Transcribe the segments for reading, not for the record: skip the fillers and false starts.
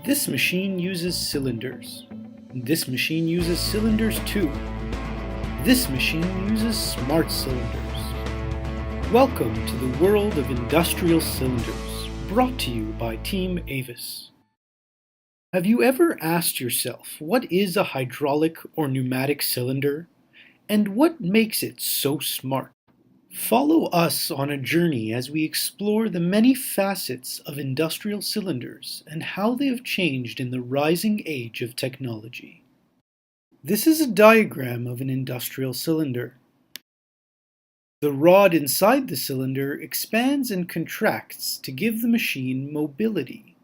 This machine uses cylinders. This machine uses cylinders too. This machine uses smart cylinders. Welcome to the world of industrial cylinders, brought to you by Team Avis. Have you ever asked yourself what is a hydraulic or pneumatic cylinder, and what makes it so smart? Follow us on a journey as we explore the many facets of industrial cylinders and how they have changed in the rising age of technology. This is a diagram of an industrial cylinder. The rod inside the cylinder expands and contracts to give the machine mobility.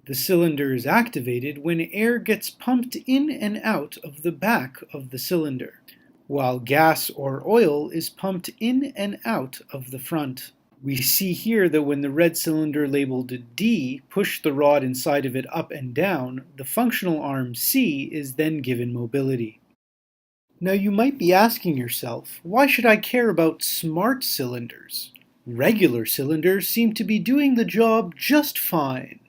The cylinder is activated when air gets pumped in and out of the back of the cylinder, while gas or oil is pumped in and out of the front. We see here that when the red cylinder labeled D pushed the rod inside of it up and down, the functional arm C is then given mobility. Now you might be asking yourself, why should I care about smart cylinders? Regular cylinders seem to be doing the job just fine.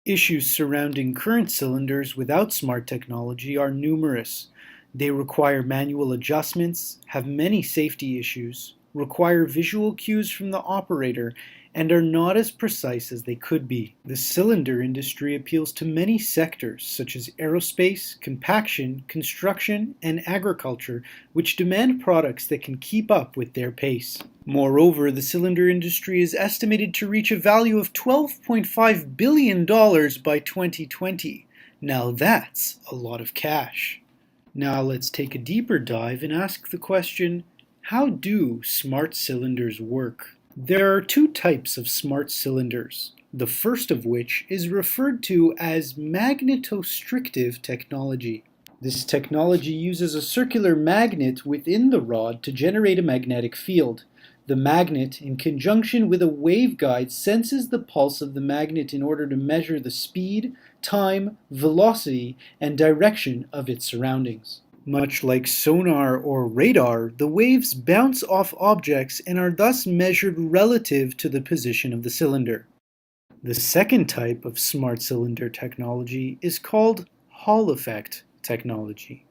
Issues surrounding current cylinders without smart technology are numerous. They require manual adjustments, have many safety issues, require visual cues from the operator, and are not as precise as they could be. The cylinder industry appeals to many sectors such as aerospace, compaction, construction, and agriculture, which demand products that can keep up with their pace. Moreover, the cylinder industry is estimated to reach a value of $12.5 billion by 2020. Now that's a lot of cash. Now let's take a deeper dive and ask the question, how do smart cylinders work? There are two types of smart cylinders, the first of which is referred to as magnetostrictive technology. This technology uses a circular magnet within the rod to generate a magnetic field. The magnet, in conjunction with a waveguide, senses the pulse of the magnet in order to measure the speed, time, velocity, and direction of its surroundings. Much like sonar or radar, the waves bounce off objects and are thus measured relative to the position of the cylinder. The second type of smart cylinder technology is called Hall effect technology.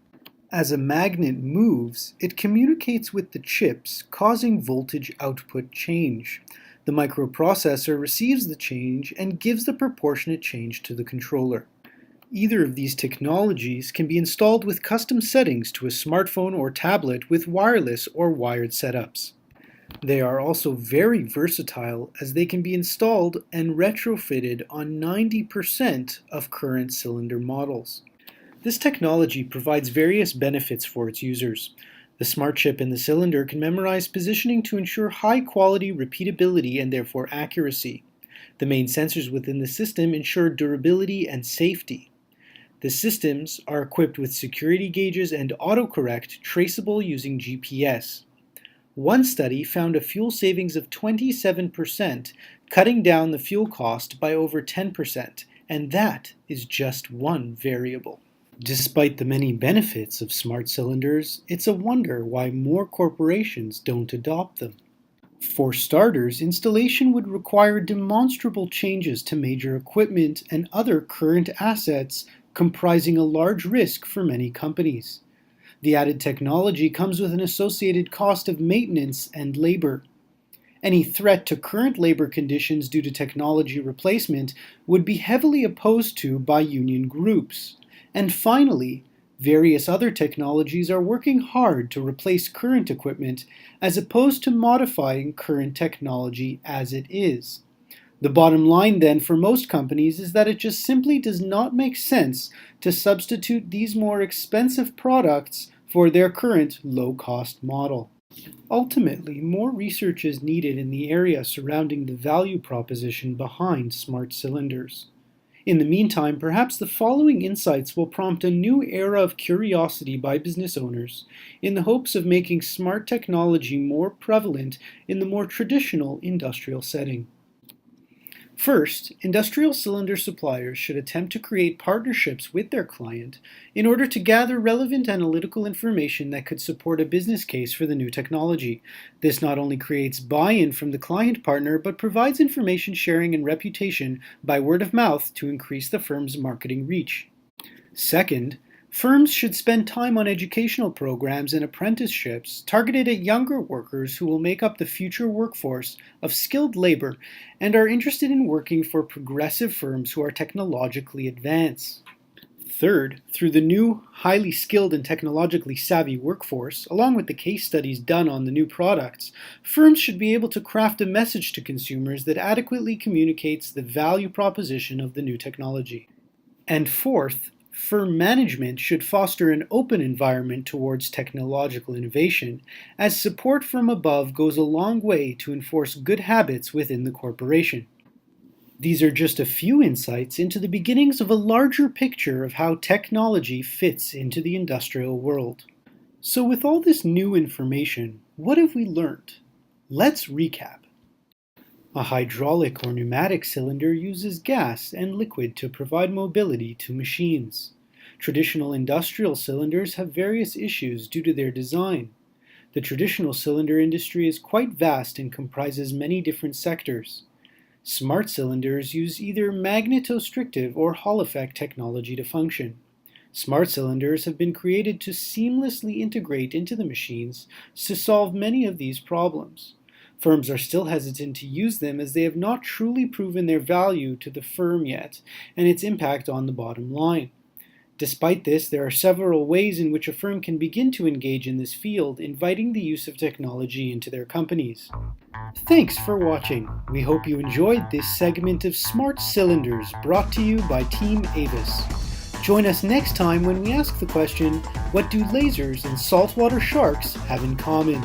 As a magnet moves, it communicates with the chips, causing voltage output change. The microprocessor receives the change and gives the proportionate change to the controller. Either of these technologies can be installed with custom settings to a smartphone or tablet with wireless or wired setups. They are also very versatile as they can be installed and retrofitted on 90% of current cylinder models. This technology provides various benefits for its users. The smart chip in the cylinder can memorize positioning to ensure high-quality repeatability and therefore accuracy. The main sensors within the system ensure durability and safety. The systems are equipped with security gauges and autocorrect traceable using GPS. One study found a fuel savings of 27%, cutting down the fuel cost by over 10%, and that is just one variable. Despite the many benefits of smart cylinders, it's a wonder why more corporations don't adopt them. For starters, installation would require demonstrable changes to major equipment and other current assets, comprising a large risk for many companies. The added technology comes with an associated cost of maintenance and labor. Any threat to current labor conditions due to technology replacement would be heavily opposed to by union groups. And finally, various other technologies are working hard to replace current equipment as opposed to modifying current technology as it is. The bottom line then for most companies is that it just simply does not make sense to substitute these more expensive products for their current low-cost model. Ultimately, more research is needed in the area surrounding the value proposition behind smart cylinders. In the meantime, perhaps the following insights will prompt a new era of curiosity by business owners in the hopes of making smart technology more prevalent in the more traditional industrial setting. First, industrial cylinder suppliers should attempt to create partnerships with their client in order to gather relevant analytical information that could support a business case for the new technology. This not only creates buy-in from the client partner, but provides information sharing and reputation by word of mouth to increase the firm's marketing reach. Second, firms should spend time on educational programs and apprenticeships targeted at younger workers who will make up the future workforce of skilled labor and are interested in working for progressive firms who are technologically advanced. Third, through the new, highly skilled and technologically savvy workforce, along with the case studies done on the new products, firms should be able to craft a message to consumers that adequately communicates the value proposition of the new technology. And fourth, firm management should foster an open environment towards technological innovation, as support from above goes a long way to enforce good habits within the corporation. These are just a few insights into the beginnings of a larger picture of how technology fits into the industrial world. So with all this new information, what have we learned? Let's recap. A hydraulic or pneumatic cylinder uses gas and liquid to provide mobility to machines. Traditional industrial cylinders have various issues due to their design. The traditional cylinder industry is quite vast and comprises many different sectors. Smart cylinders use either magnetostrictive or Hall effect technology to function. Smart cylinders have been created to seamlessly integrate into the machines to solve many of these problems. Firms are still hesitant to use them as they have not truly proven their value to the firm yet and its impact on the bottom line. Despite this, there are several ways in which a firm can begin to engage in this field, inviting the use of technology into their companies. Thanks for watching. We hope you enjoyed this segment of Smart Cylinders brought to you by Team Avis. Join us next time when we ask the question, what do lasers and saltwater sharks have in common?